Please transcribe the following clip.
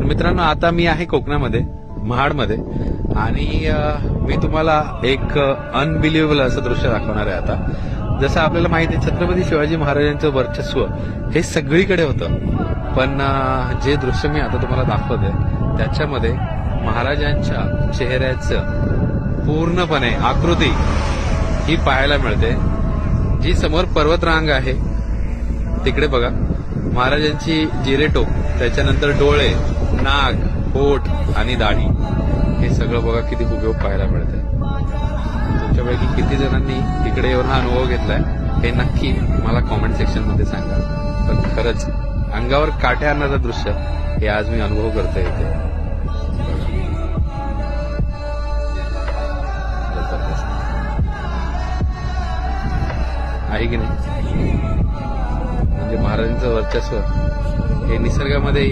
मित्रांनो, आता मी आहे कोकणामध्ये, महाडमध्ये, आणि मी तुम्हाला एक अनबिलिव्हेबल असं दृश्य दाखवणार आहे. आता जसं आपल्याला माहिती आहे, छत्रपती शिवाजी महाराजांचं वर्चस्व हे सगळीकडे होतं, पण जे दृश्य मी आता तुम्हाला दाखवतोय त्याच्यामध्ये महाराजांच्या चेहऱ्याचं पूर्णपणे आकृती ही पाहायला मिळते. जी समोर पर्वतरांग आहे तिकडे बघा, महाराजांची जिरेटोप, त्याच्यानंतर डोळे, नाक, होठ आणि दाढी, हे सगळं बघा किती हुबेहूब पाहायला मिळतंय. तुमच्यापैकी किती जणांनी तिकडे येऊन हा अनुभव घेतलाय हे नक्की मला कॉमेंट सेक्शन मध्ये सांगा. पण खरंच अंगावर काटे आणणारं दृश्य हे आज मी अनुभव करतोय इथे. आहे की नाही? म्हणजे महाराजांचं वर्चस्व हे निसर्गामध्ये